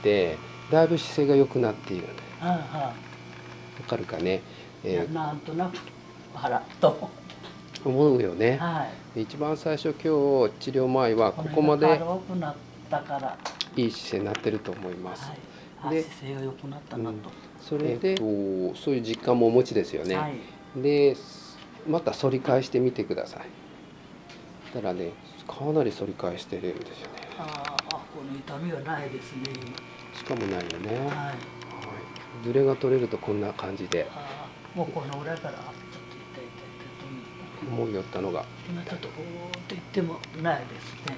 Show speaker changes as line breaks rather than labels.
てだいぶ姿勢が良くなっているんで、
は
わかるかね、
いはい。なんとなく腹と。
思うよね。
はい。
一番最初今日治療前はここまで
軽くなったから。
いい姿勢になってると思います。
はい。
で、
姿勢が良くなったなと。
それで、そういう実感もお持ちですよね。
はい。
でまた反り返してみてください。たらね、かなり反り返してるんですよね。
この痛みはないですね。
しかもないよね。
はい。
はい。ズレが取れるとこんな感じで。
もうこのぐらいからちょっと痛い痛い痛いと
思いよったのが。
今ちょっとうーっと言ってもないですね。